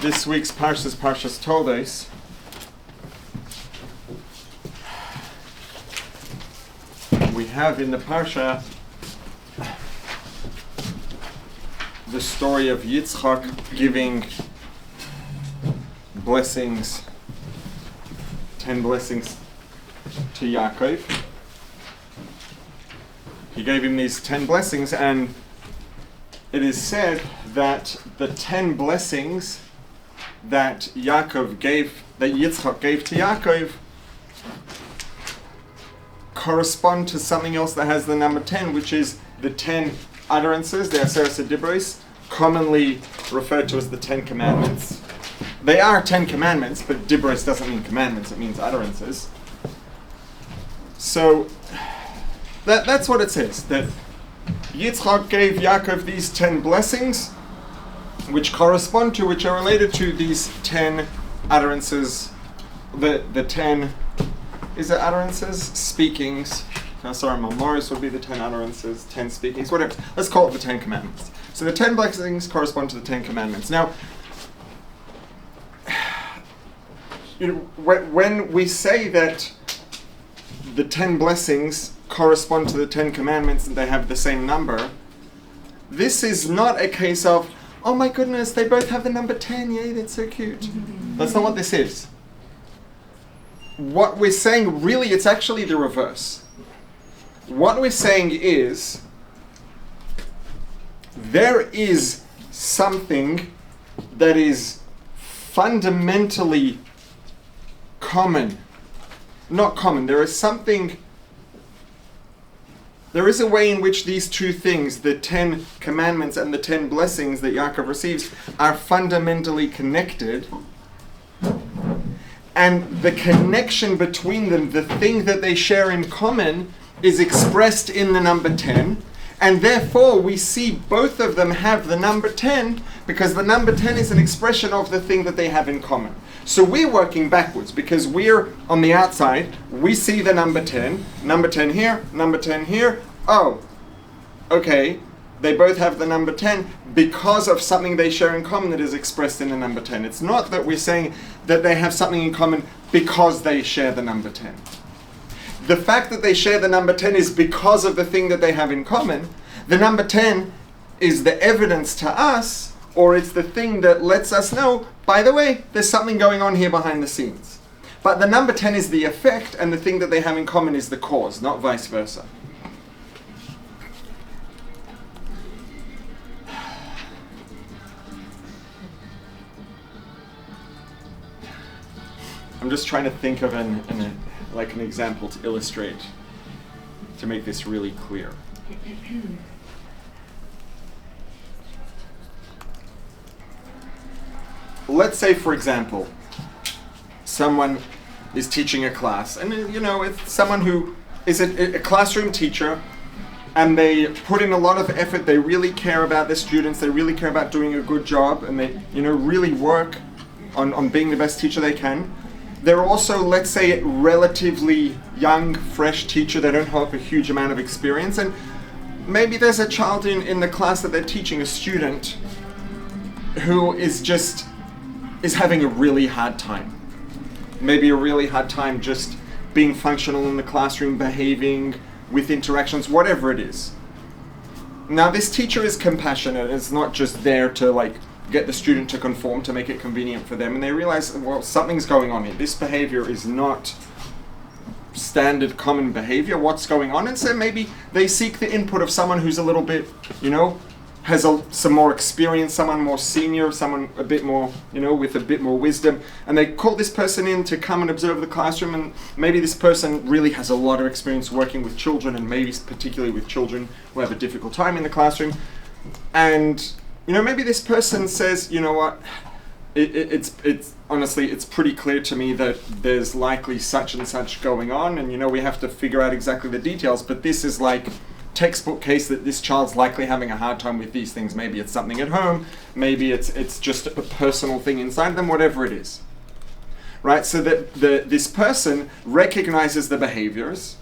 This week's PARSHA is PARSHA's Toldos. We have in the PARSHA the story of Yitzchak giving blessings, 10 blessings to Yaakov. He gave him these 10 blessings, and it is said that the 10 blessings that Yitzchak gave to Yaakov correspond to something else that has the number 10, which is the 10 utterances, the Aseret Dibros, commonly referred to as the 10 commandments. They are 10 commandments, but Dibros doesn't mean commandments, it means utterances. So that's what it says, that Yitzchak gave Yaakov these 10 blessings, which are related to these 10 utterances, the 10, is it utterances? Speakings. Memories would be the 10 utterances, 10 speakings, whatever. Let's call it the 10 commandments. So the 10 blessings correspond to the 10 commandments. Now, when we say that the 10 blessings correspond to the 10 commandments and they have the same number, this is not a case of, oh my goodness, they both have the number 10, yay, that's so cute. That's not what this is. What we're saying, really, it's actually the reverse. What we're saying is, there is something that is fundamentally common. Not common, there is a way in which these two things, the 10 commandments and the 10 blessings that Yaakov receives, are fundamentally connected. And the connection between them, the thing that they share in common, is expressed in the number 10. And therefore, we see both of them have the number 10, because the number 10 is an expression of the thing that they have in common. So we're working backwards, because we're on the outside, we see the number 10 here, number 10 here. Oh, okay, they both have the number 10 because of something they share in common that is expressed in the number 10. It's not that we're saying that they have something in common because they share the number 10. The fact that they share the number 10 is because of the thing that they have in common. The number 10 is the evidence to us, or it's the thing that lets us know, by the way, there's something going on here behind the scenes. But the number 10 is the effect, and the thing that they have in common is the cause, not vice versa. I'm just trying to think of an example to illustrate, to make this really clear. Let's say, for example, someone is teaching a class, and it's someone who is a classroom teacher, and they put in a lot of effort, they really care about their students, they really care about doing a good job, and they really work on being the best teacher they can. They're also, let's say, a relatively young, fresh teacher. They don't have a huge amount of experience. And maybe there's a child in the class that they're teaching, a student, who is having a really hard time. Maybe a really hard time just being functional in the classroom, behaving with interactions, whatever it is. Now, this teacher is compassionate. It's not just there to, get the student to conform, to make it convenient for them, and they realize, well, something's going on here. This behavior is not standard common behavior. What's going on? And so maybe they seek the input of someone who's a little bit, has some more experience, someone more senior, someone a bit more, with a bit more wisdom, and they call this person in to come and observe the classroom, and maybe this person really has a lot of experience working with children, and maybe particularly with children who have a difficult time in the classroom, and maybe this person says, you know what, it's honestly, it's pretty clear to me that there's likely such and such going on, and we have to figure out exactly the details, but this is like textbook case that this child's likely having a hard time with these things. Maybe it's something at home, maybe it's just a personal thing inside them, whatever it is. Right? So that this person recognizes the behaviors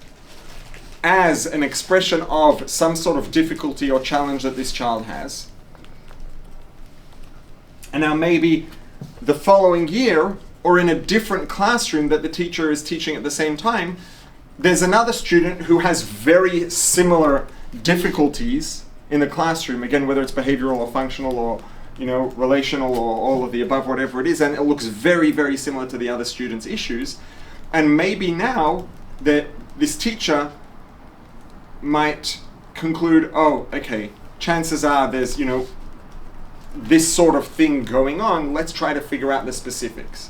as an expression of some sort of difficulty or challenge that this child has. And now maybe the following year, or in a different classroom that the teacher is teaching at the same time, there's another student who has very similar difficulties in the classroom, again, whether it's behavioral or functional or relational or all of the above, whatever it is, and it looks very, very similar to the other student's issues. And maybe now that this teacher might conclude, oh, okay, chances are there's, this sort of thing going on, let's try to figure out the specifics.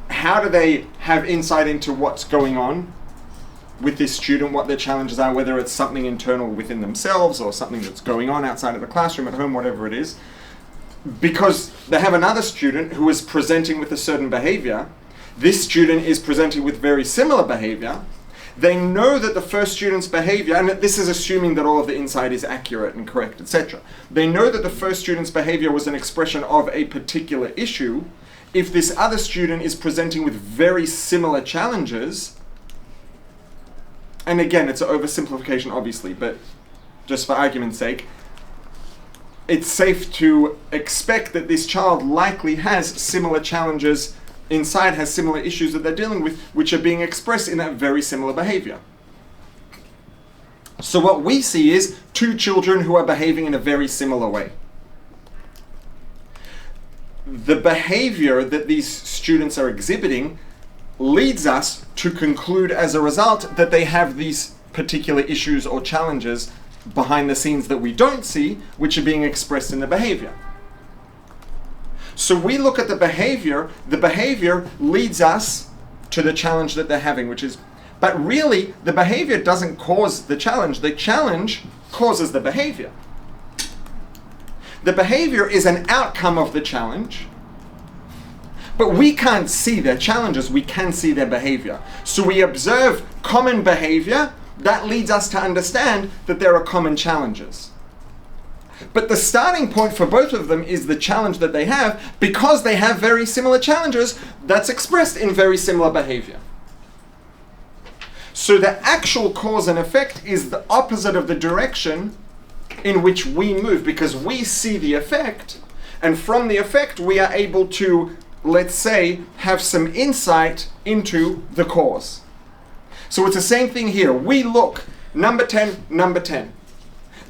How do they have insight into what's going on with this student, what their challenges are, whether it's something internal within themselves or something that's going on outside of the classroom, at home, whatever it is? Because they have another student who is presenting with a certain behavior. This student is presenting with very similar behavior. They know that the first student's behavior, and this is assuming that all of the insight is accurate and correct, etc. They know that the first student's behavior was an expression of a particular issue. If this other student is presenting with very similar challenges, and again, it's an oversimplification, obviously, but just for argument's sake, it's safe to expect that this child likely has similar challenges inside, has similar issues that they're dealing with, which are being expressed in that very similar behavior. So what we see is two children who are behaving in a very similar way. The behavior that these students are exhibiting leads us to conclude as a result that they have these particular issues or challenges behind the scenes that we don't see, which are being expressed in the behavior. So we look at the behavior leads us to the challenge that they're having, but really the behavior doesn't cause the challenge causes the behavior. The behavior is an outcome of the challenge, but we can't see their challenges, we can see their behavior. So we observe common behavior. That leads us to understand that there are common challenges. But the starting point for both of them is the challenge that they have, because they have very similar challenges that's expressed in very similar behavior. So the actual cause and effect is the opposite of the direction in which we move, because we see the effect, and from the effect we are able to, let's say, have some insight into the cause. So it's the same thing here. We look, number 10, number 10.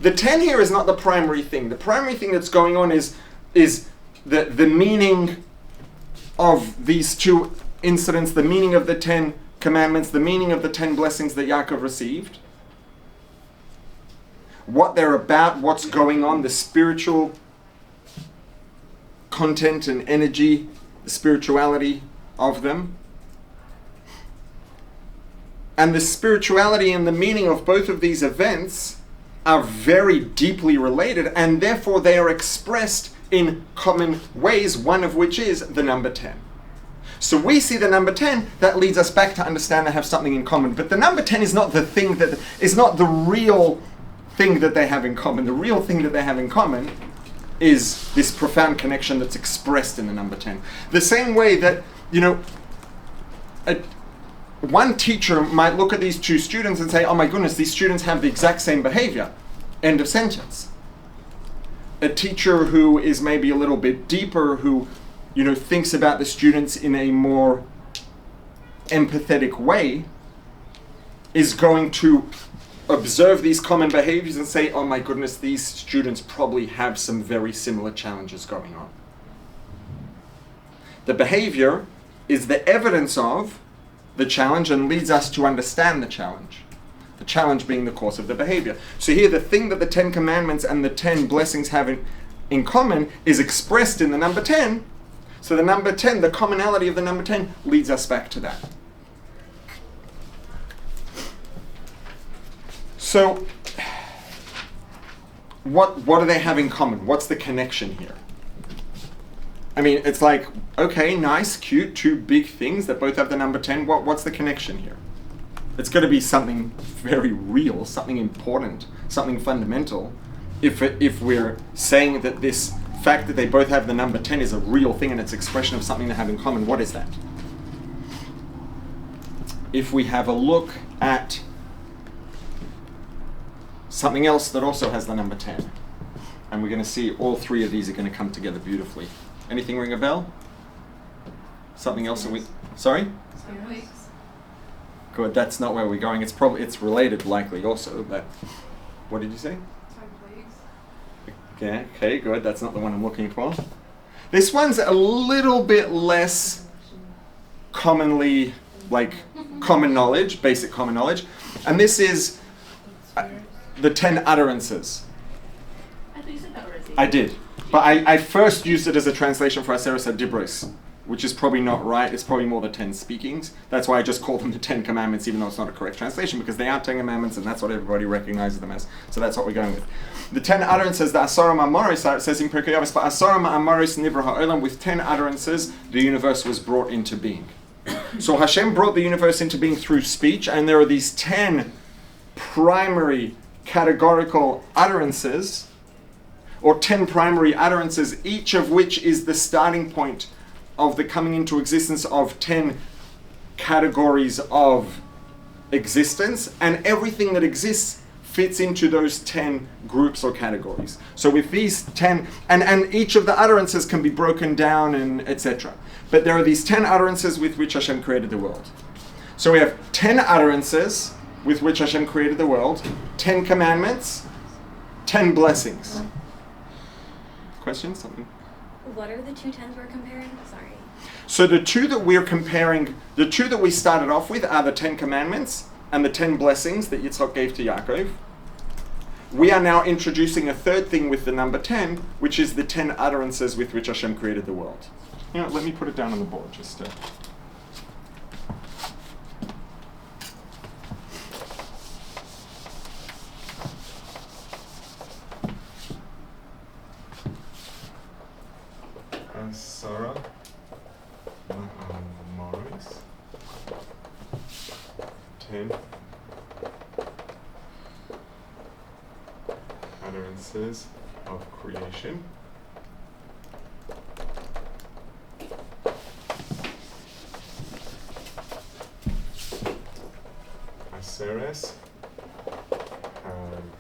The 10 here is not the primary thing. The primary thing that's going on is the meaning of these two incidents, the meaning of the 10 commandments, the meaning of the 10 blessings that Yaakov received, what they're about, what's going on, the spiritual content and energy, the spirituality of them. And the spirituality and the meaning of both of these events are very deeply related, and therefore they are expressed in common ways, one of which is the number 10. So we see the number 10, that leads us back to understand they have something in common. But the number 10 is not the thing that is not the real thing that they have in common. The real thing that they have in common is this profound connection that's expressed in the number 10. The same way that, one teacher might look at these two students and say, oh my goodness, these students have the exact same behavior. End of sentence. A teacher who is maybe a little bit deeper, who thinks about the students in a more empathetic way, is going to observe these common behaviors and say, oh my goodness, these students probably have some very similar challenges going on. The behavior is the evidence of the challenge and leads us to understand the challenge being the cause of the behavior. So here the thing that the 10 commandments and the 10 blessings have in common is expressed in the number 10. So the number 10, the commonality of the number 10 leads us back to that. So what do they have in common? What's the connection here? I mean, it's like, okay, nice, cute, two big things that both have the number 10. What's the connection here? It's got to be something very real, something important, something fundamental. If we're saying that this fact that they both have the number 10 is a real thing and it's expression of something they have in common, what is that? If we have a look at something else that also has the number 10, and we're going to see all three of these are going to come together beautifully. Anything ring a bell? Something else that we... Sorry? Good, that's not where we're going. It's related likely also, but... What did you say? Okay, good. That's not the one I'm looking for. This one's a little bit less commonly, common knowledge, basic common knowledge. And this is the 10 utterances. I thought you said that already. I did. But I first used it as a translation for Aseres HaDibros, which is probably not right. It's probably more the 10 speakings. That's why I just call them the 10 commandments, even though it's not a correct translation, because they are 10 commandments, and that's what everybody recognizes them as. So that's what we're going with. The 10 utterances, the Asara Ma'amoris, it says in Pirkei Avos, but Asara Ma'amoris Nivra Ha'olam, with 10 utterances, the universe was brought into being. So Hashem brought the universe into being through speech, and there are these 10 primary categorical utterances, or 10 primary utterances, each of which is the starting point of the coming into existence of 10 categories of existence, and everything that exists fits into those 10 groups or categories. So with these 10, and each of the utterances can be broken down and etc. But there are these 10 utterances with which Hashem created the world. So we have 10 utterances with which Hashem created the world, 10 commandments, 10 blessings. Questions? Something? What are the two tens we're comparing? Sorry. So the two that we're comparing, the two that we started off with are the 10 commandments and the 10 blessings that Yitzchak gave to Yaakov. We are now introducing a third thing with the number 10, which is the 10 utterances with which Hashem created the world. Let me put it down on the board just to... Sarah Morris 10 utterances of creation. Aseres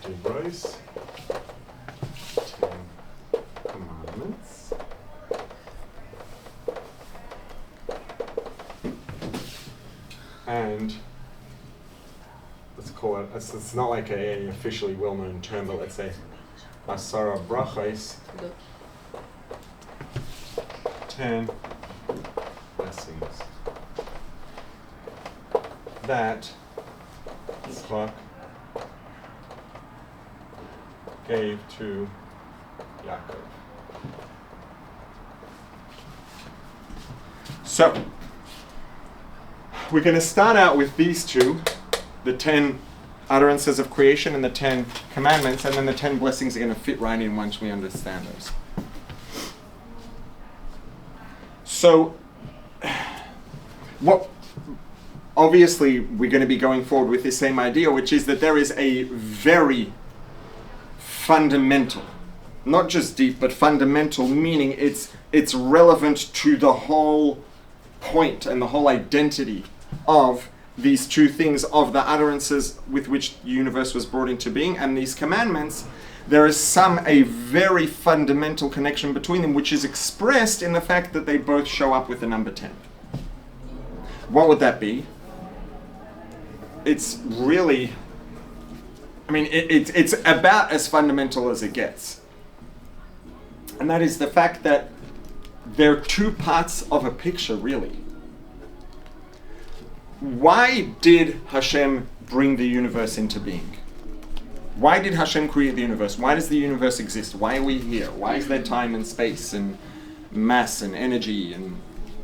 HaDibros, 10 commandments. And let's call it, it's not like a officially well-known term, but let's say Asara Brachos, 10 blessings that Yitzchak gave to Yaakov. So, we're going to start out with these two, the 10 utterances of creation and the 10 commandments, and then the 10 blessings are going to fit right in once we understand those. So, obviously we're going to be going forward with this same idea, which is that there is a very fundamental, not just deep, but fundamental meaning. It's relevant to the whole point and the whole identity of these two things, of the utterances with which the universe was brought into being and these commandments. There is a very fundamental connection between them, which is expressed in the fact that they both show up with the number 10. What would that be? It's really, it's about as fundamental as it gets. And that is the fact that they're two parts of a picture, really. Why did Hashem bring the universe into being? Why did Hashem create the universe? Why does the universe exist? Why are we here? Why is there time and space and mass and energy and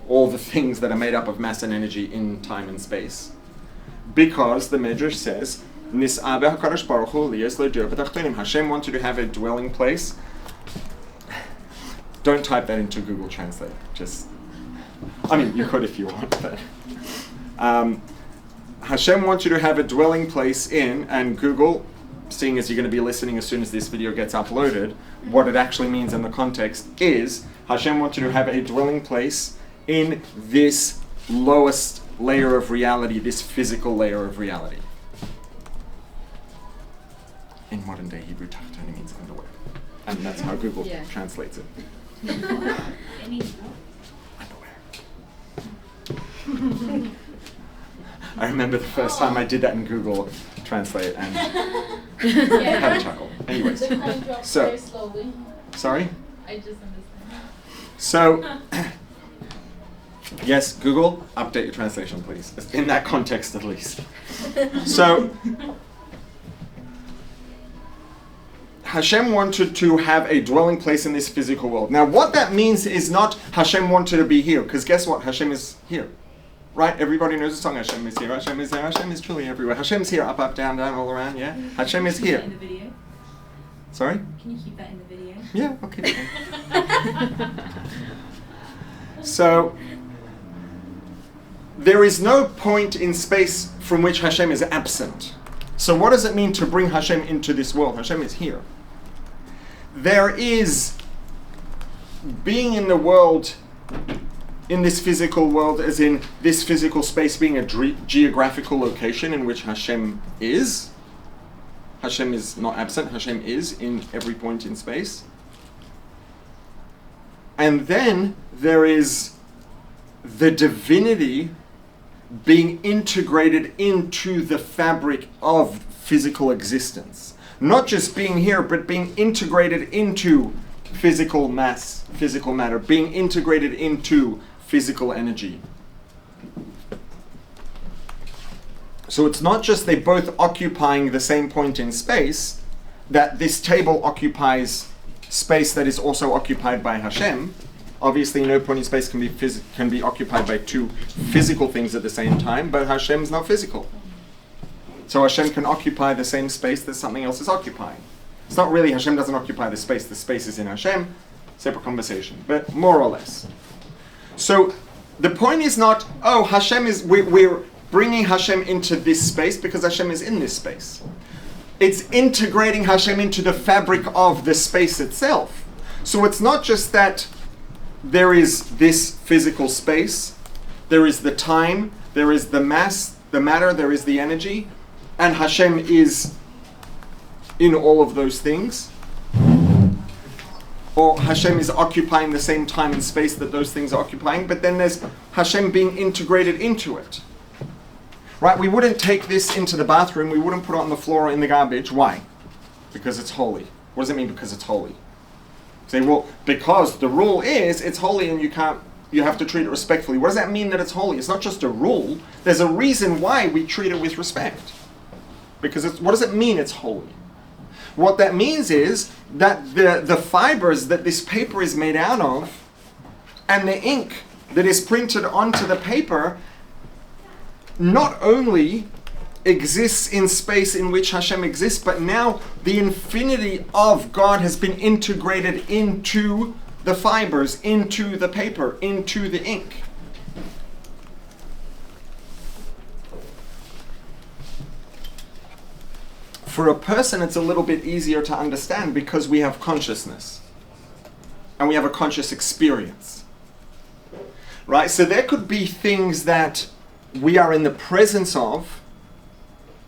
all the things that are made up of mass and energy in time and space? Because the Midrash says, Hashem wanted to have a dwelling place. Don't type that into Google Translate. You could if you want, but Hashem wants you to have a dwelling place in, and Google, seeing as you're going to be listening as soon as this video gets uploaded, what it actually means in the context is Hashem wants you to have a dwelling place in this lowest layer of reality, this physical layer of reality. In modern day Hebrew, tachtoni means underwear, and that's how Google translates it. It means what? Underwear. I remember the first time I did that in Google Translate and had a chuckle. Anyways, The coin drops so very slowly. sorry. I just understand. So yes, Google, update your translation, please. In that context, at least. So Hashem wanted to have a dwelling place in this physical world. Now, what that means is not Hashem wanted to be here, because guess what? Hashem is here. Right? Everybody knows the song, Hashem is here, Hashem is there, Hashem is truly everywhere. Hashem's here, up, down, down, all around, yeah? Hashem is here. Can you keep that in the video? Sorry? Can you keep that in the video? Yeah, okay. So, there is no point in space from which Hashem is absent. So what does it mean to bring Hashem into this world? Hashem is here. There is being in the world, in this physical world, as in this physical space being a geographical location in which Hashem is. Hashem is not absent, Hashem is in every point in space. And then there is the divinity being integrated into the fabric of physical existence. Not just being here, but being integrated into physical mass, physical matter, being integrated into physical energy. So it's not just they both occupying the same point in space, that this table occupies space that is also occupied by Hashem. Obviously, no point in space can be occupied by two physical things at the same time, but Hashem's not physical. So Hashem can occupy the same space that something else is occupying. It's not really Hashem doesn't occupy the space is in Hashem, separate conversation, but more or less. So the point is not, oh, Hashem is, we're bringing Hashem into this space because Hashem is in this space. It's integrating Hashem into the fabric of the space itself. So it's not just that there is this physical space, there is the time, there is the mass, the matter, there is the energy, and Hashem is in all of those things. Or Hashem is occupying the same time and space that those things are occupying, but then there's Hashem being integrated into it. Right? We wouldn't take this into the bathroom, we wouldn't put it on the floor or in the garbage. Why? Because it's holy. What does it mean because it's holy? Say, well, because the rule is it's holy and you have to treat it respectfully. What does that mean that it's holy? It's not just a rule. There's a reason why we treat it with respect. Because what does it mean it's holy? What that means is that the fibers that this paper is made out of and the ink that is printed onto the paper not only exists in space in which Hashem exists, but now the infinity of God has been integrated into the fibers, into the paper, into the ink. For a person, it's a little bit easier to understand because we have consciousness and we have a conscious experience. Right? So there could be things that we are in the presence of,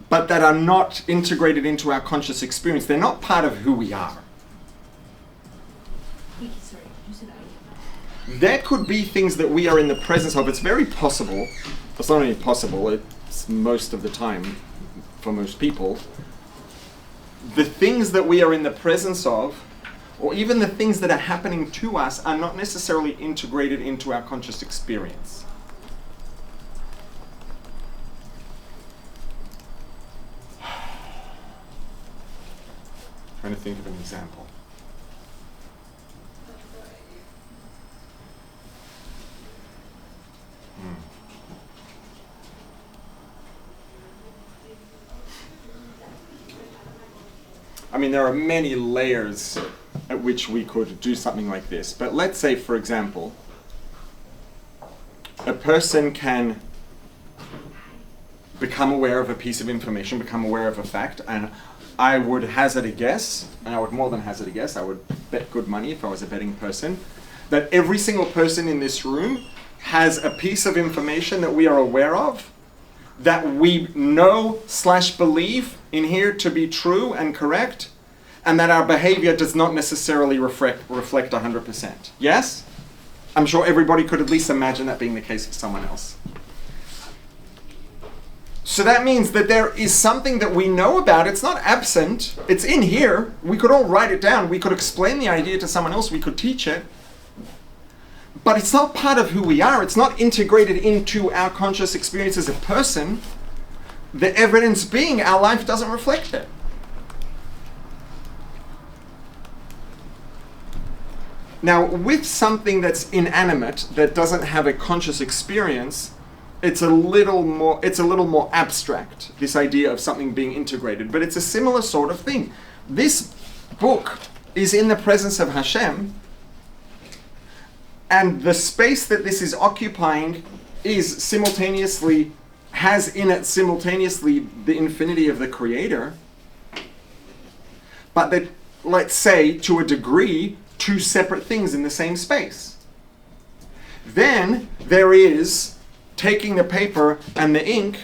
but that are not integrated into our conscious experience. They're not part of who we are. Sorry, you said that. There could be things that we are in the presence of. It's very possible. It's not only possible, it's most of the time for most people. The things that we are in the presence of, or even the things that are happening to us, are not necessarily integrated into our conscious experience. Trying to think of an example. I mean, there are many layers at which we could do something like this. But let's say, for example, a person can become aware of a piece of information, become aware of a fact, and I would hazard a guess, and I would more than hazard a guess, I would bet good money if I was a betting person, that every single person in this room has a piece of information that we are aware of, that we know/believe in here to be true and correct, and that our behavior does not necessarily reflect 100%. Yes? I'm sure everybody could at least imagine that being the case for someone else. So that means that there is something that we know about. It's not absent. It's in here. We could all write it down. We could explain the idea to someone else. We could teach it. But it's not part of who we are. It's not integrated into our conscious experience as a person. The evidence being our life doesn't reflect it. Now, with something that's inanimate, that doesn't have a conscious experience, it's a little more abstract, this idea of something being integrated. But it's a similar sort of thing. This book is in the presence of Hashem, and the space that this is occupying has in it simultaneously the infinity of the Creator, but that, let's say, to a degree, two separate things in the same space. Then there is taking the paper and the ink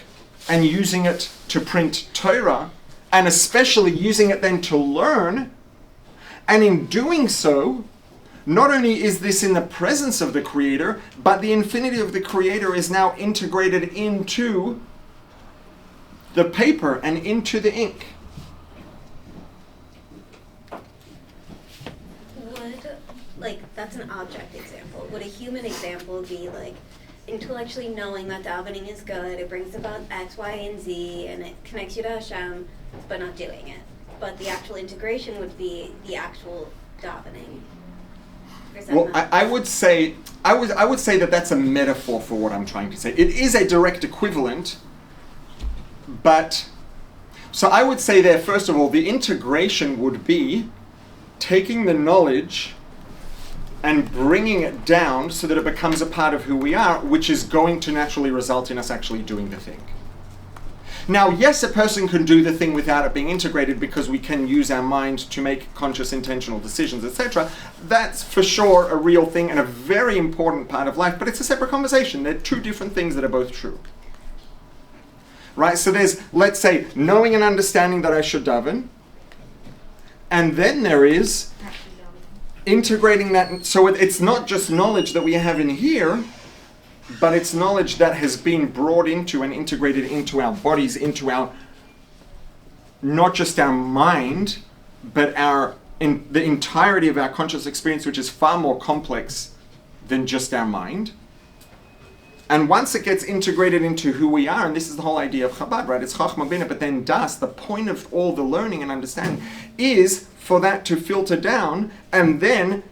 and using it to print Torah, and especially using it then to learn. And in doing so, not only is this in the presence of the Creator, but the infinity of the Creator is now integrated into the paper and into the ink. That's an object example. Would a human example be like intellectually knowing that davening is good, it brings about X, Y, and Z, and it connects you to Hashem, but not doing it? But the actual integration would be the actual davening. Well, I would say that that's a metaphor for what I'm trying to say. It is a direct equivalent, but so I would say there, first of all, the integration would be taking the knowledge and bringing it down so that it becomes a part of who we are, which is going to naturally result in us actually doing the thing. Now, yes, a person can do the thing without it being integrated because we can use our mind to make conscious, intentional decisions, etc. That's for sure a real thing and a very important part of life, but it's a separate conversation. They're two different things that are both true. Right? So there's, let's say, knowing and understanding that I should daven, and then there is integrating that, so it's not just knowledge that we have in here, but it's knowledge that has been brought into and integrated into our bodies, into our, not just our mind, but the entirety of our conscious experience, which is far more complex than just our mind. And once it gets integrated into who we are, and this is the whole idea of Chabad, right? It's Chachma Bina, but then Das, the point of all the learning and understanding, is for that to filter down and then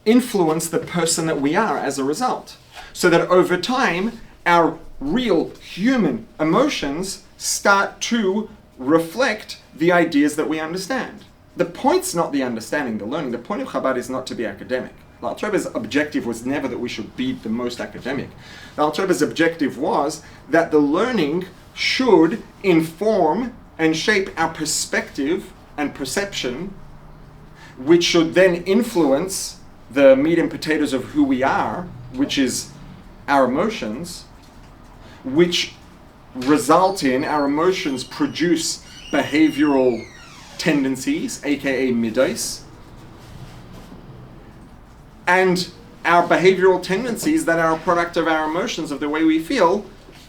influence the person that we are as a result. So that over time, our real human emotions start to reflect the ideas that we understand. The point's not the understanding, the learning. The point of Chabad is not to be academic. The Alter Rebbe's objective was never that we should be the most academic. The Alter Rebbe's objective was that the learning should inform and shape our perspective and perception, which should then influence the meat and potatoes of who we are, which is our emotions, which result in our emotions produce behavioral tendencies, aka midos, and our behavioral tendencies that are a product of our emotions, of the way we feel,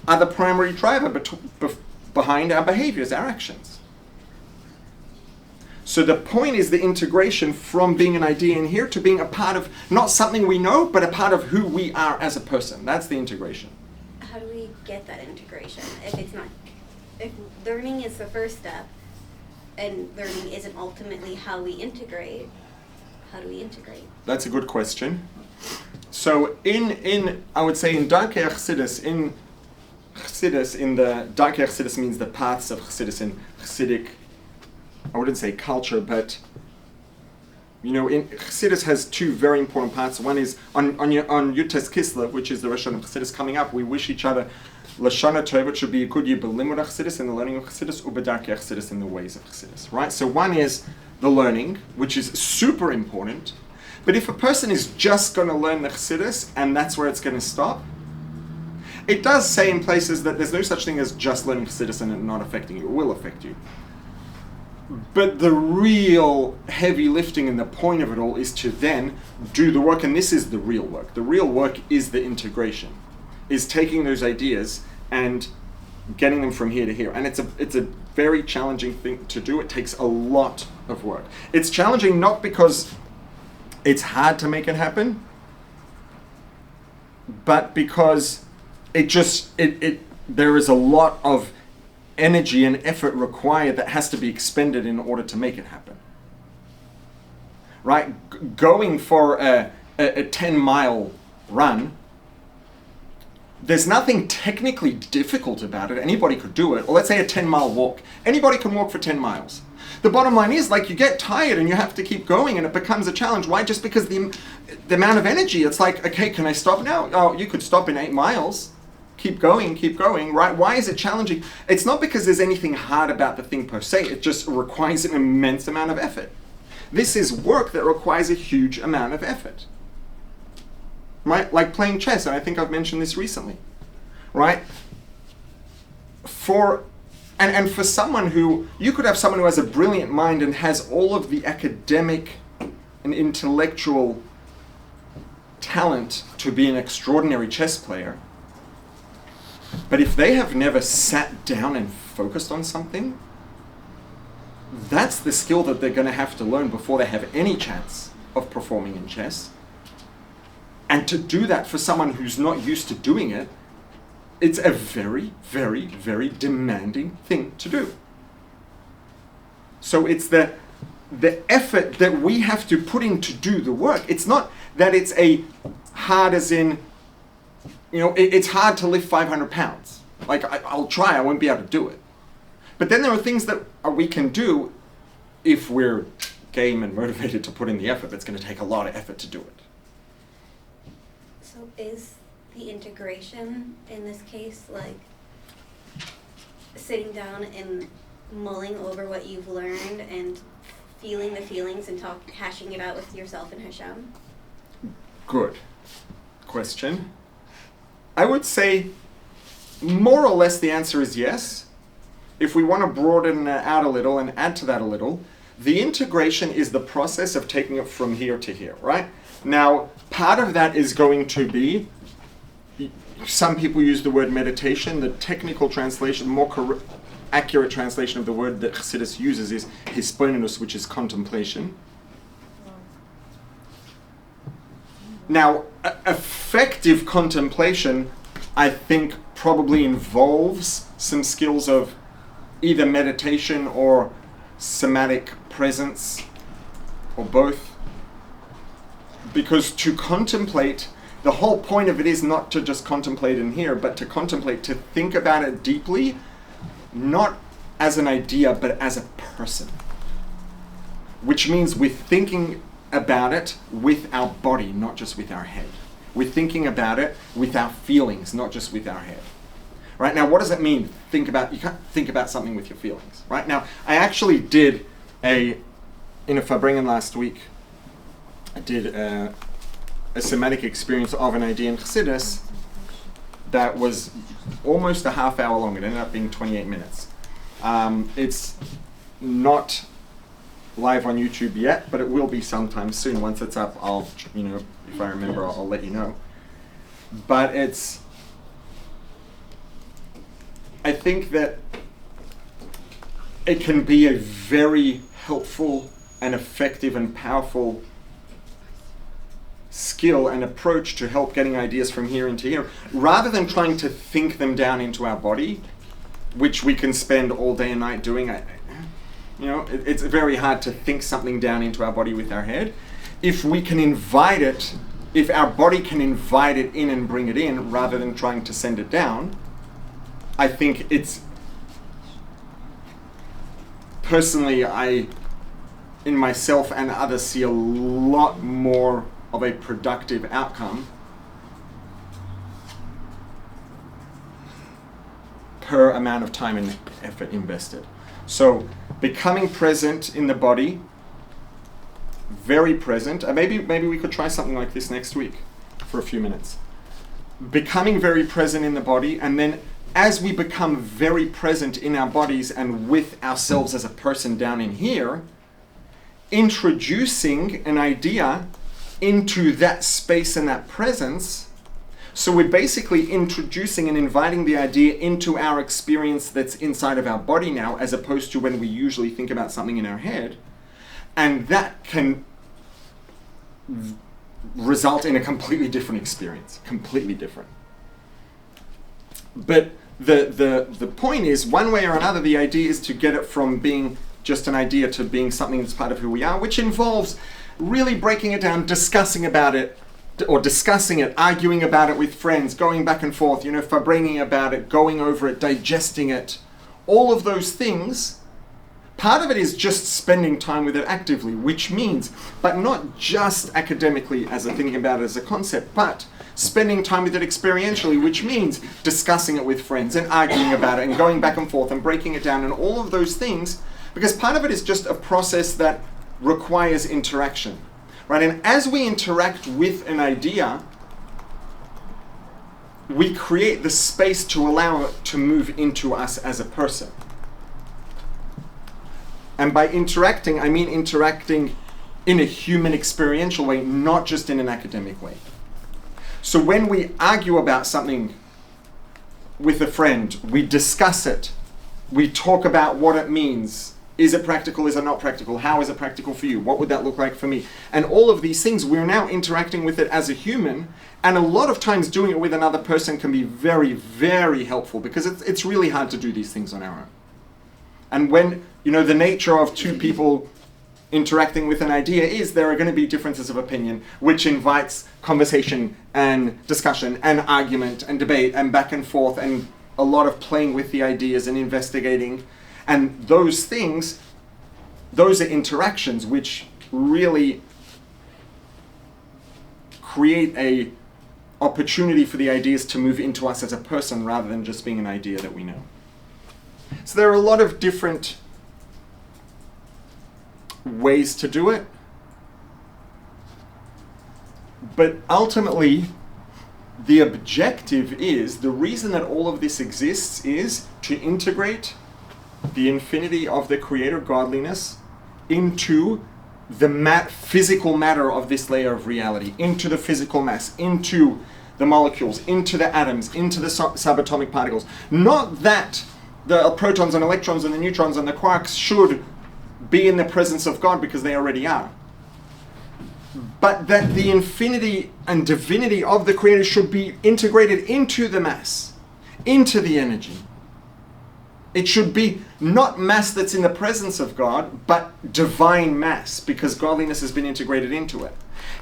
are the primary driver behind our behaviors, our actions. So the point is the integration from being an idea in here to being a part of, not something we know, but a part of who we are as a person. That's the integration. How do we get that integration if learning is the first step and learning isn't ultimately how we integrate? How do we integrate? That's a good question. So in I would say in Darkei Chassidus, in the Darkei Chassidus means the paths of Chassidus in Chassidic, I wouldn't say culture, but in Chassidus has two very important parts. One is on Yutes Kislev, which is the Rosh Hashanah of Chassidus coming up. We wish each other Lashana Tova, it should be a good year, B'limud Chassidus, in the learning of Chassidus, U'B'darkei Chassidus, in the ways of Chassidus. Right. So one is the learning, which is super important. But if a person is just going to learn the Chassidus and that's where it's going to stop, it does say in places that there's no such thing as just learning Chassidus and it not affecting you. It will affect you. But the real heavy lifting and the point of it all is to then do the work, and this is the real work. The real work is the integration, is taking those ideas and getting them from here to here. And it's a very challenging thing to do. It takes a lot of work. It's challenging not because it's hard to make it happen, but because there is a lot of energy and effort required that has to be expended in order to make it happen. Right? Going for a 10-mile run, there's nothing technically difficult about it. Anybody could do it. Or let's say a 10-mile walk. Anybody can walk for 10 miles. The bottom line is, like, you get tired and you have to keep going and it becomes a challenge. Why? Just because the amount of energy. It's like, okay, can I stop now? Oh, you could stop in 8 miles. Keep going, right? Why is it challenging? It's not because there's anything hard about the thing per se. It just requires an immense amount of effort. This is work that requires a huge amount of effort. Right? Like playing chess, and I think I've mentioned this recently. Right? And for someone who, you could have someone who has a brilliant mind and has all of the academic and intellectual talent to be an extraordinary chess player, but if they have never sat down and focused on something, that's the skill that they're going to have to learn before they have any chance of performing in chess. And to do that for someone who's not used to doing it, it's a very, very, very demanding thing to do. So it's the effort that we have to put in to do the work. It's not that it's a hard as in, it's hard to lift 500 pounds. Like, I'll try, I won't be able to do it. But then there are things that we can do if we're game and motivated to put in the effort, but it's going to take a lot of effort to do it. So is the integration in this case like sitting down and mulling over what you've learned and feeling the feelings and hashing it out with yourself and Hashem? Good question. I would say more or less the answer is yes. If we want to broaden out a little and add to that a little, the integration is the process of taking it from here to here, right? Now, part of that is going to be, some people use the word meditation. The technical translation, more accurate translation of the word that Chassidus uses is hisponenus, which is contemplation. Now, effective contemplation, I think, probably involves some skills of either meditation or somatic presence, or both. Because to contemplate, the whole point of it is not to just contemplate in here, but to contemplate, to think about it deeply, not as an idea, but as a person. Which means we're thinking about it with our body, not just with our head. We're thinking about it with our feelings, not just with our head. Right? Now, what does it mean? You can't think about something with your feelings. Right? Now, I actually did in a Fabringen last week, I did a somatic experience of an idea in Chassidus that was almost a half hour long. It ended up being 28 minutes. It's not live on YouTube yet, but it will be sometime soon. Once it's up, I'll, if I remember, I'll let you know. But I think that it can be a very helpful and effective and powerful skill and approach to help getting ideas from here into here, rather than trying to think them down into our body, which we can spend all day and night doing. It's very hard to think something down into our body with our head. If we can invite it, if our body can invite it in and bring it in, rather than trying to send it down, I think it's, personally, I, in myself and others, see a lot more of a productive outcome per amount of time and effort invested. So, becoming present in the body, very present. Maybe we could try something like this next week for a few minutes. Becoming very present in the body, and then as we become very present in our bodies and with ourselves as a person down in here, introducing an idea into that space and that presence So we're basically introducing and inviting the idea into our experience that's inside of our body now, as opposed to when we usually think about something in our head. And that can result in a completely different experience, completely different. But the point is, one way or another, the idea is to get it from being just an idea to being something that's part of who we are, which involves really breaking it down, discussing about it, or discussing it, arguing about it with friends, going back and forth, fabraining about it, going over it, digesting it. All of those things, part of it is just spending time with it actively, which means, but not just academically as a thinking about it as a concept, but spending time with it experientially, which means discussing it with friends and arguing about it and going back and forth and breaking it down and all of those things, because part of it is just a process that requires interaction, right? And as we interact with an idea, we create the space to allow it to move into us as a person. And by interacting, I mean interacting in a human experiential way, not just in an academic way. So when we argue about something with a friend, we discuss it, we talk about what it means. Is it practical? Is it not practical? How is it practical for you? What would that look like for me? And all of these things, we're now interacting with it as a human. And a lot of times doing it with another person can be very, very helpful, because it's really hard to do these things on our own. And when, the nature of two people interacting with an idea is there are going to be differences of opinion, which invites conversation and discussion and argument and debate and back and forth and a lot of playing with the ideas and investigating. And those things, those are interactions which really create a opportunity for the ideas to move into us as a person rather than just being an idea that we know. So there are a lot of different ways to do it. But ultimately, the objective is, the reason that all of this exists is to integrate the infinity of the Creator godliness into the physical matter of this layer of reality, into the physical mass, into the molecules, into the atoms, into the subatomic particles. Not that the protons and electrons and the neutrons and the quarks should be in the presence of God, because they already are. But that the infinity and divinity of the Creator should be integrated into the mass, into the energy. It should be not mass that's in the presence of God, but divine mass, because godliness has been integrated into it.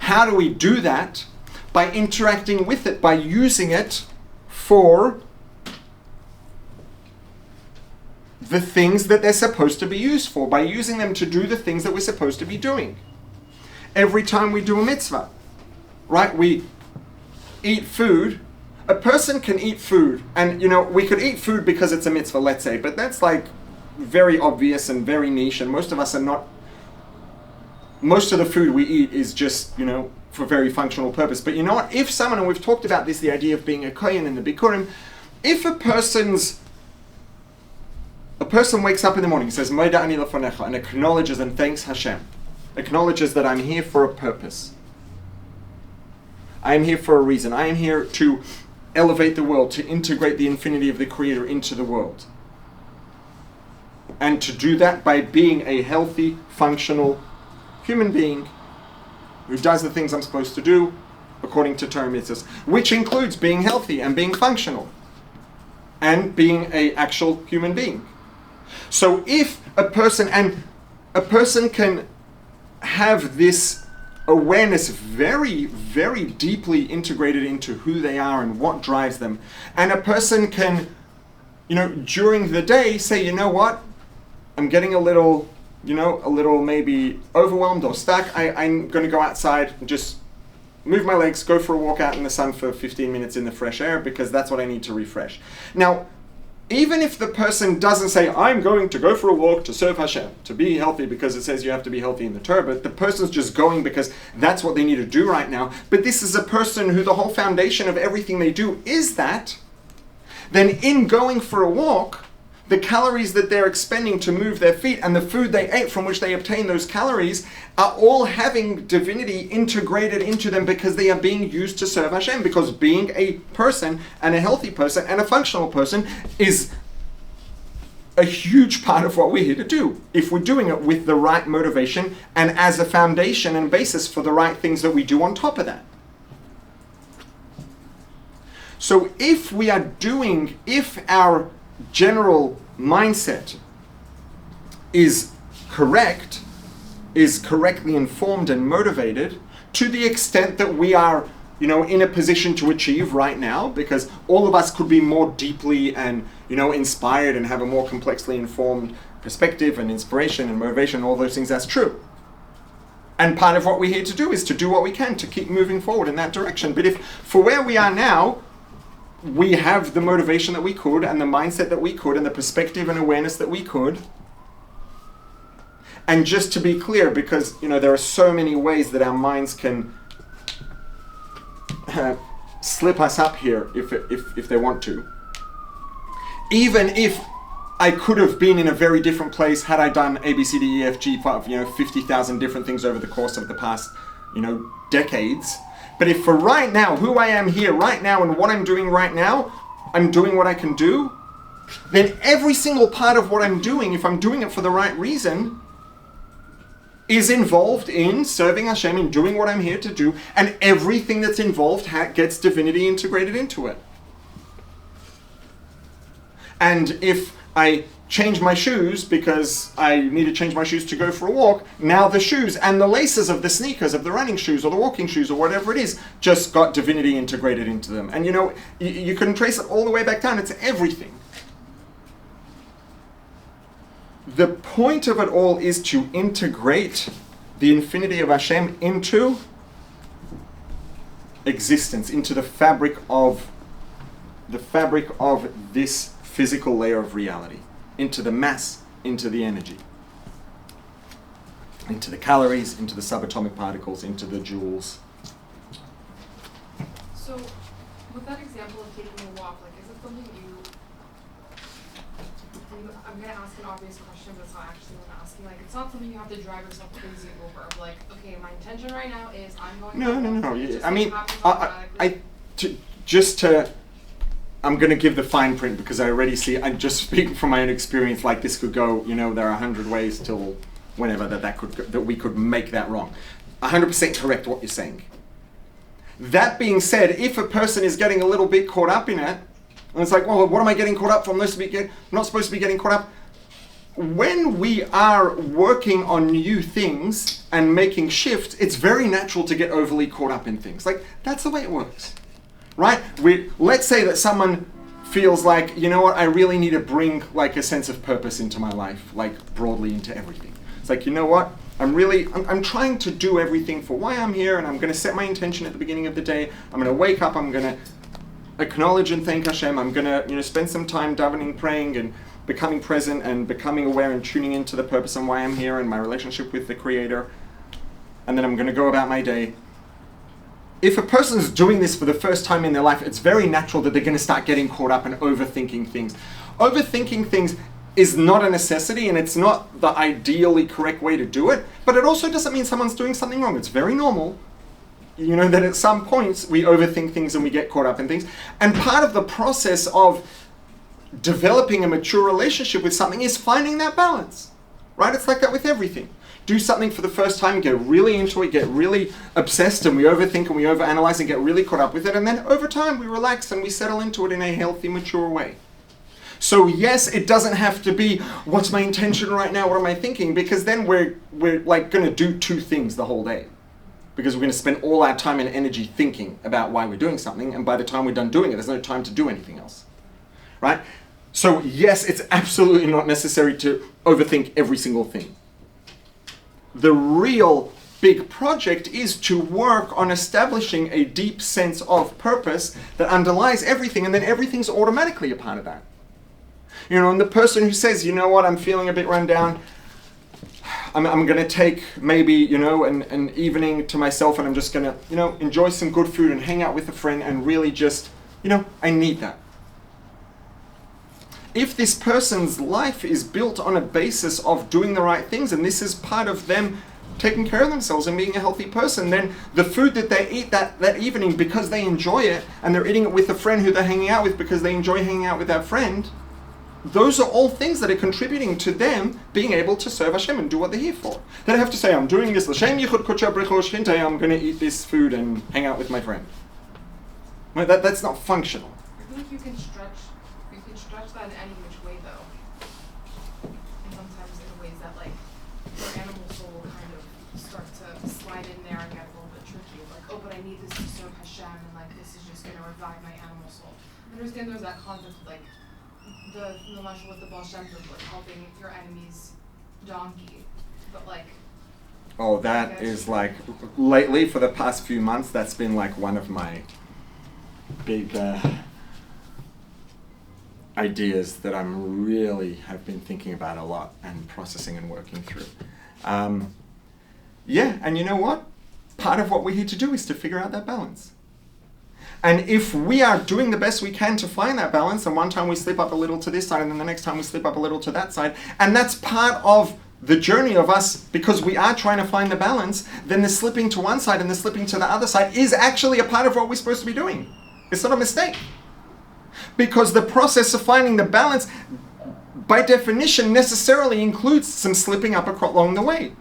How do we do that? By interacting with it, by using it for the things that they're supposed to be used for, by using them to do the things that we're supposed to be doing. Every time we do a mitzvah, right? We eat food. A person can eat food, and we could eat food because it's a mitzvah, let's say, but that's like very obvious and very niche, and most of us are not. Most of the food we eat is just, for very functional purpose. But you know what? If someone, and we've talked about this, the idea of being a kohen in the Bikurim, if a person wakes up in the morning and says, Moida ani lefonecha, and acknowledges and thanks Hashem, acknowledges that I'm here for a purpose. I am here for a reason. I am here to elevate the world, to integrate the infinity of the Creator into the world. And to do that by being a healthy, functional human being who does the things I'm supposed to do according to Torah mitzvahs, which includes being healthy and being functional and being an actual human being. So if a person can have this awareness very, very deeply integrated into who they are and what drives them, and a person can, during the day say, you know what, I'm getting a little maybe overwhelmed or stuck. I'm going to go outside and just move my legs, go for a walk out in the sun for 15 minutes in the fresh air, because that's what I need to refresh. Now, even if the person doesn't say, I'm going to go for a walk to serve Hashem, to be healthy, because it says you have to be healthy in the Torah, but the person's just going because that's what they need to do right now. But this is a person who the whole foundation of everything they do is that, then in going for a walk, the calories that they're expending to move their feet and the food they ate from which they obtain those calories are all having divinity integrated into them because they are being used to serve Hashem. Because being a person and a healthy person and a functional person is a huge part of what we're here to do, if we're doing it with the right motivation and as a foundation and basis for the right things that we do on top of that. So if our general mindset is correct, is correctly informed and motivated to the extent that we are, in a position to achieve right now, because all of us could be more deeply and, inspired and have a more complexly informed perspective and inspiration and motivation, all those things, that's true. And part of what we're here to do is to do what we can to keep moving forward in that direction. But if for where we are now, we have the motivation that we could and the mindset that we could and the perspective and awareness that we could. And just to be clear, because there are so many ways that our minds can slip us up here if they want to. Even if I could have been in a very different place had I done A, B, C, D, E, F, G, 50,000 different things over the course of the past, decades. But if for right now, who I am here right now and what I'm doing right now, I'm doing what I can do, then every single part of what I'm doing, if I'm doing it for the right reason, is involved in serving Hashem, in doing what I'm here to do, and everything that's involved gets divinity integrated into it. And if I change my shoes because I need to change my shoes to go for a walk, now the shoes and the laces of the sneakers of the running shoes or the walking shoes or whatever it is just got divinity integrated into them. And you can trace it all the way back down. It's everything. The point of it all is to integrate the infinity of Hashem into existence, into the fabric of this physical layer of reality, into the mass, into the energy, into the calories, into the subatomic particles, into the joules. So, with that example of taking a walk, is it something I'm going to ask an obvious question, but it's not actually what I'm asking. It's not something you have to drive yourself crazy over. Of okay, my intention right now is I'm going to I'm going to give the fine print because I already see, I'm just speaking from my own experience, this could go, there are 100 ways till whenever that we could make that wrong. 100% correct what you're saying. That being said, if a person is getting a little bit caught up in it, and it's well, what am I getting caught up from? I'm not supposed to be getting caught up. When we are working on new things and making shifts, it's very natural to get overly caught up in things. That's the way it works. Right? Let's say that someone feels I really need to bring a sense of purpose into my life, broadly into everything. It's I'm trying to do everything for why I'm here, and I'm going to set my intention at the beginning of the day. I'm going to wake up, I'm going to acknowledge and thank Hashem. I'm going to spend some time davening, praying, and becoming present and becoming aware and tuning into the purpose and why I'm here and my relationship with the Creator. And then I'm going to go about my day. If a person's doing this for the first time in their life, it's very natural that they're going to start getting caught up and overthinking things. Overthinking things is not a necessity, and it's not the ideally correct way to do it, but it also doesn't mean someone's doing something wrong. It's very normal, that at some points we overthink things and we get caught up in things. And part of the process of developing a mature relationship with something is finding that balance, right? It's like that with everything. Do something for the first time, get really into it, get really obsessed, and we overthink and we overanalyze and get really caught up with it, and then over time we relax and we settle into it in a healthy, mature way. So yes, it doesn't have to be, what's my intention right now, what am I thinking? Because then we're going to do two things the whole day. Because we're going to spend all our time and energy thinking about why we're doing something, and by the time we're done doing it, there's no time to do anything else. Right? So yes, it's absolutely not necessary to overthink every single thing. The real big project is to work on establishing a deep sense of purpose that underlies everything, and then everything's automatically a part of that. And the person who says, I'm feeling a bit run down, I'm going to take maybe, an evening to myself, and I'm just going to, enjoy some good food and hang out with a friend and really just, I need that. if this person's life is built on a basis of doing the right things, and this is part of them taking care of themselves and being a healthy person, then the food that they eat that evening because they enjoy it, and they're eating it with a friend who they're hanging out with because they enjoy hanging out with that friend, those are all things that are contributing to them being able to serve Hashem and do what they're here for. They don't have to say, I'm doing this, L'Shem Yichud Kodesh B'Richo Shchintei, I'm going to eat this food and hang out with my friend. Well, that's not functional. I feel like you can stretch that in any which way though. And sometimes in ways that like your animal soul will kind of start to slide in there and get a little bit tricky. Like, oh, but I need this to serve Hashem, and like this is just going to revive my animal soul. I understand there's that concept of like the mashal with the Baal Shem Tov, like helping your enemy's donkey, but like. Oh, that is like, lately for the past few months, that's been like one of my big ideas that I'm really have been thinking about a lot and processing and working through. Yeah, and you know what? Part of what we're here to do is to figure out that balance. And if we are doing the best we can to find that balance, and one time we slip up a little to this side, and then the next time we slip up a little to that side, and that's part of the journey of us, because we are trying to find the balance, then the slipping to one side and the slipping to the other side is actually a part of what we're supposed to be doing. It's not a mistake. Because the process of finding the balance, by definition, necessarily includes some slipping up along the way.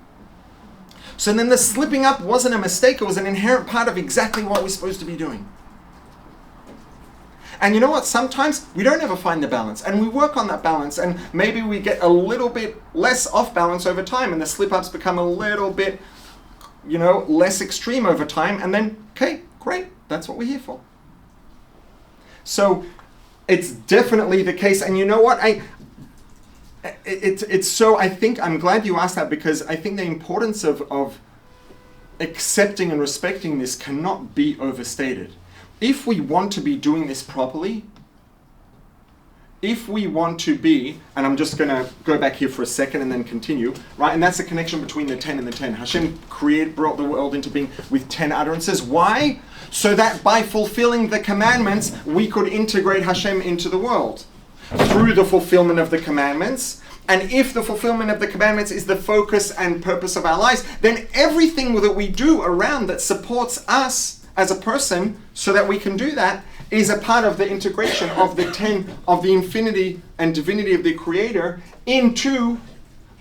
So then the slipping up wasn't a mistake, it was an inherent part of exactly what we're supposed to be doing. And you know what? Sometimes we don't ever find the balance, and we work on that balance, and maybe we get a little bit less off balance over time, and the slip-ups become a little bit, less extreme over time, and then, okay, great, that's what we're here for. So it's definitely the case, and you know what? I think I'm glad you asked that, because I think the importance of accepting and respecting this cannot be overstated. If we want to be doing this properly, if we want to be, and I'm just going to go back here for a second and then continue, right? And that's the connection between the 10 and the 10. Hashem brought the world into being with 10 utterances. Why? So that by fulfilling the commandments, we could integrate Hashem into the world through the fulfillment of the commandments. And if the fulfillment of the commandments is the focus and purpose of our lives, then everything that we do around that supports us as a person, so that we can do that, is a part of the integration of the 10 of the infinity and divinity of the Creator into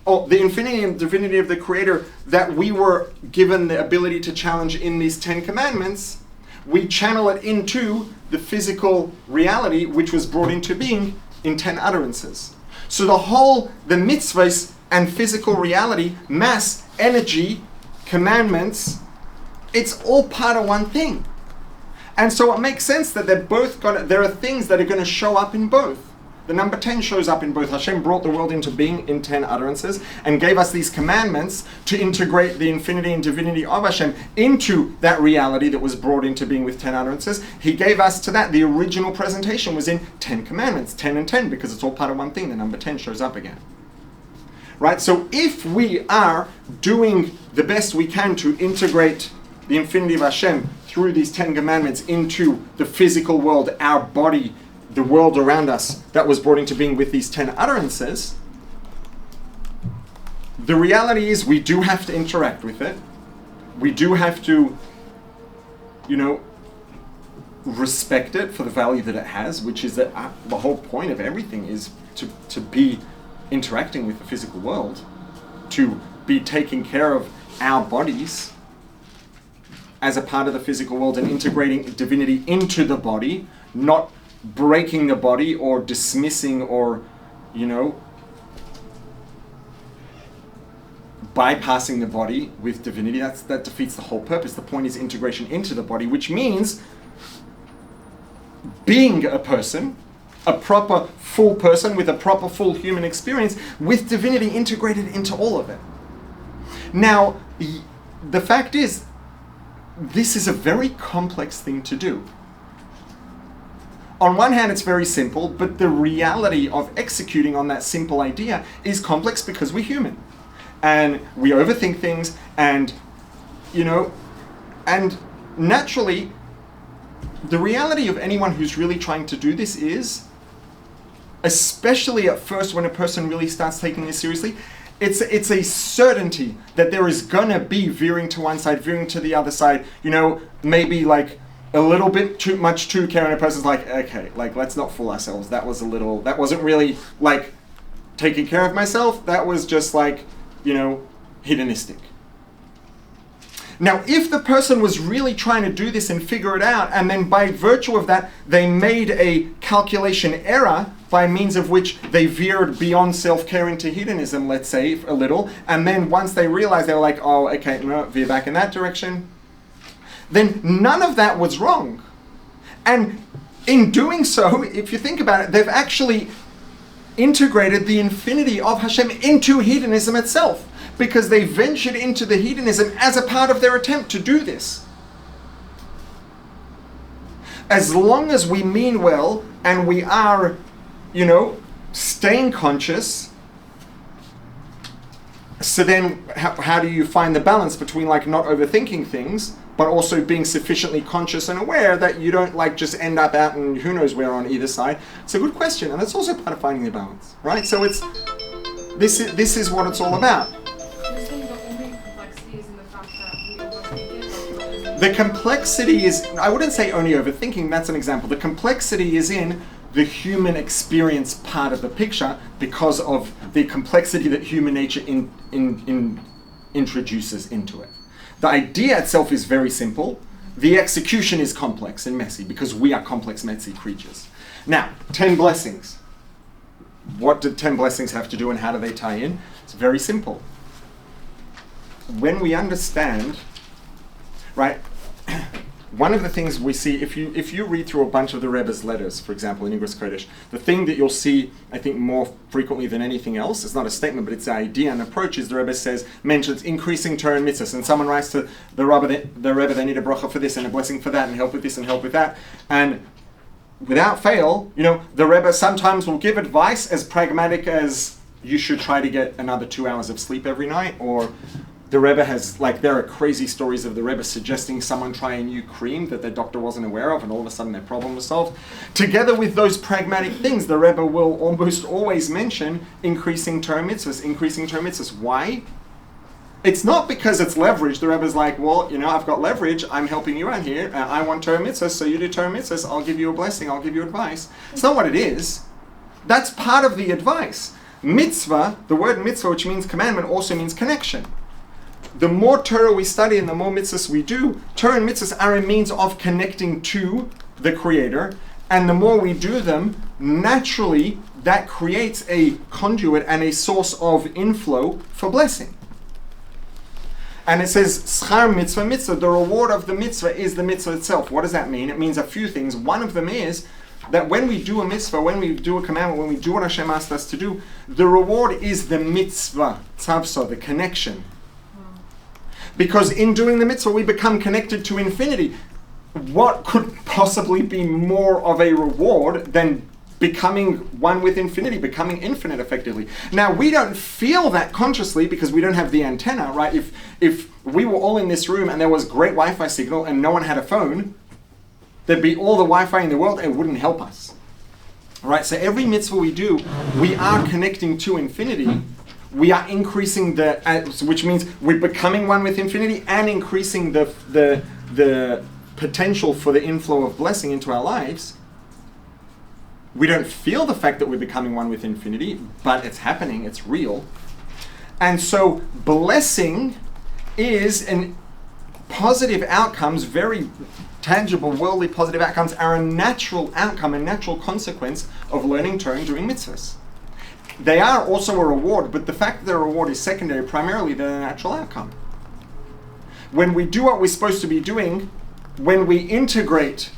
the infinity and divinity of the Creator that we were given the ability to challenge in these 10 commandments. We channel it into the physical reality which was brought into being in 10 utterances. So the mitzvahs and physical reality, mass, energy, commandments, it's all part of one thing. And so it makes sense that there are things that are going to show up in both. The number 10 shows up in both. Hashem brought the world into being in 10 utterances and gave us these commandments to integrate the infinity and divinity of Hashem into that reality that was brought into being with 10 utterances. He gave us to that. The original presentation was in 10 commandments, 10 and 10, because it's all part of one thing. The number 10 shows up again. Right? So if we are doing the best we can to integrate the infinity of Hashem through these 10 commandments into the physical world, our body, the world around us that was brought into being with these 10 utterances, the reality is we do have to interact with it. We do have to, respect it for the value that it has, which is that the whole point of everything is to be interacting with the physical world, to be taking care of our bodies as a part of the physical world and integrating divinity into the body, not breaking the body or dismissing or, bypassing the body with divinity. That defeats the whole purpose. The point is integration into the body, which means being a person, a proper full person with a proper full human experience with divinity integrated into all of it. Now, the fact is, this is a very complex thing to do. On one hand, it's very simple, but the reality of executing on that simple idea is complex because we're human. And we overthink things, and, and naturally, the reality of anyone who's really trying to do this is especially at first when a person really starts taking this seriously, it's a certainty that there is gonna be veering to one side, veering to the other side, maybe like a little bit too much too care, and a person's like, okay, like let's not fool ourselves. That wasn't really like taking care of myself. That was just like, hedonistic. Now, if the person was really trying to do this and figure it out, and then by virtue of that, they made a calculation error by means of which they veered beyond self-care into hedonism, let's say, a little, and then once they realized, they were like, oh, okay, no, veer back in that direction, then none of that was wrong. And in doing so, if you think about it, they've actually integrated the infinity of Hashem into hedonism itself, because they ventured into the hedonism as a part of their attempt to do this. As long as we mean well and we are, staying conscious, so then how do you find the balance between like not overthinking things, but also being sufficiently conscious and aware that you don't like just end up out and who knows where on either side? It's a good question, and that's also part of finding the balance, right? So this is what it's all about. You're saying the only complexity is in the fact that we overthink it? The complexity is, I wouldn't say only overthinking, that's an example. The complexity is in the human experience part of the picture because of the complexity that human nature introduces into it. The idea itself is very simple. The execution is complex and messy because we are complex, messy creatures. Now, 10 blessings. What do 10 blessings have to do and how do they tie in? It's very simple. When we understand, right, one of the things we see, if you read through a bunch of the Rebbe's letters, for example, in Igros Kodesh, the thing that you'll see, I think, more frequently than anything else, it's not a statement, but it's an idea and approach, is the Rebbe mentions increasing Torah and mitzvahs, and someone writes to the Rebbe, they need a bracha for this and a blessing for that, and help with this and help with that, and without fail, the Rebbe sometimes will give advice as pragmatic as you should try to get another 2 hours of sleep every night, or the Rebbe has, there are crazy stories of the Rebbe suggesting someone try a new cream that their doctor wasn't aware of, and all of a sudden their problem was solved. Together with those pragmatic things, the Rebbe will almost always mention increasing Torah mitzvahs. Why? It's not because it's leverage. The Rebbe's like, well, I've got leverage, I'm helping you out here, and I want Torah mitzvahs, so you do Torah mitzvahs, I'll give you a blessing, I'll give you advice. It's not what it is. That's part of the advice. Mitzvah, the word mitzvah, which means commandment, also means connection. The more Torah we study and the more mitzvahs we do, Torah and mitzvahs are a means of connecting to the Creator, and the more we do them, naturally that creates a conduit and a source of inflow for blessing. And it says, schar mitzvah mitzvah, the reward of the mitzvah is the mitzvah itself. What does that mean? It means a few things. One of them is that when we do a mitzvah, when we do a commandment, when we do what Hashem asked us to do, the reward is the mitzvah, tzavso, the connection. Because in doing the mitzvah, we become connected to infinity. What could possibly be more of a reward than becoming one with infinity, becoming infinite effectively? Now, we don't feel that consciously because we don't have the antenna, right? If we were all in this room and there was great Wi-Fi signal and no one had a phone, there'd be all the Wi-Fi in the world and it wouldn't help us. Right? So every mitzvah we do, we are connecting to infinity. We are increasing which means we're becoming one with infinity and increasing the potential for the inflow of blessing into our lives. We don't feel the fact that we're becoming one with infinity, but it's happening, it's real. And so blessing is positive outcomes, very tangible, worldly positive outcomes, are a natural outcome, a natural consequence of learning Torah and doing mitzvahs. They are also a reward, but the fact that the reward is secondary, primarily they're a natural outcome. When we do what we're supposed to be doing, when we integrate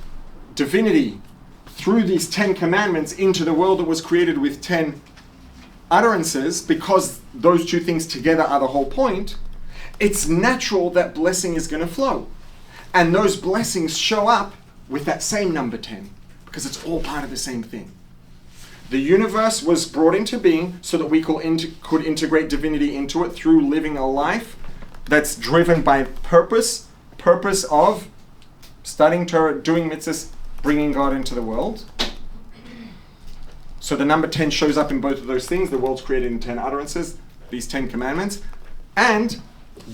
divinity through these 10 commandments into the world that was created with 10 utterances, because those two things together are the whole point, it's natural that blessing is going to flow. And those blessings show up with that same number 10, because it's all part of the same thing. The universe was brought into being so that we could integrate divinity into it through living a life that's driven by purpose of studying Torah, doing mitzvahs, bringing God into the world. So the number 10 shows up in both of those things. The world's created in 10 utterances, these 10 commandments. And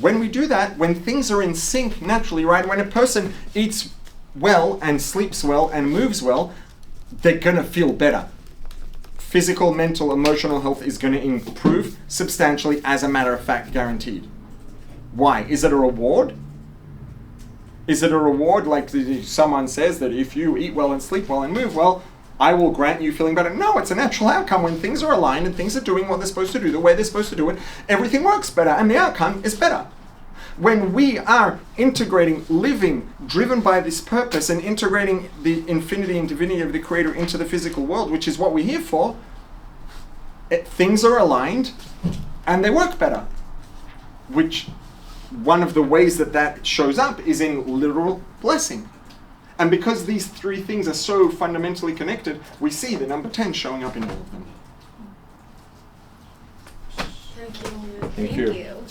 when we do that, when things are in sync naturally, right? When a person eats well and sleeps well and moves well, they're going to feel better. Physical, mental, emotional health is going to improve substantially, as a matter of fact, guaranteed. Why? Is it a reward? Is it a reward like someone says that if you eat well and sleep well and move well, I will grant you feeling better? No, it's a natural outcome. When things are aligned and things are doing what they're supposed to do, the way they're supposed to do it, everything works better and the outcome is better. When we are integrating, living, driven by this purpose and integrating the infinity and divinity of the Creator into the physical world, which is what we're here for, things are aligned and they work better. Which, one of the ways that that shows up is in literal blessing. And because these three things are so fundamentally connected, we see the number 10 showing up in all of them. Thank you. Thank you.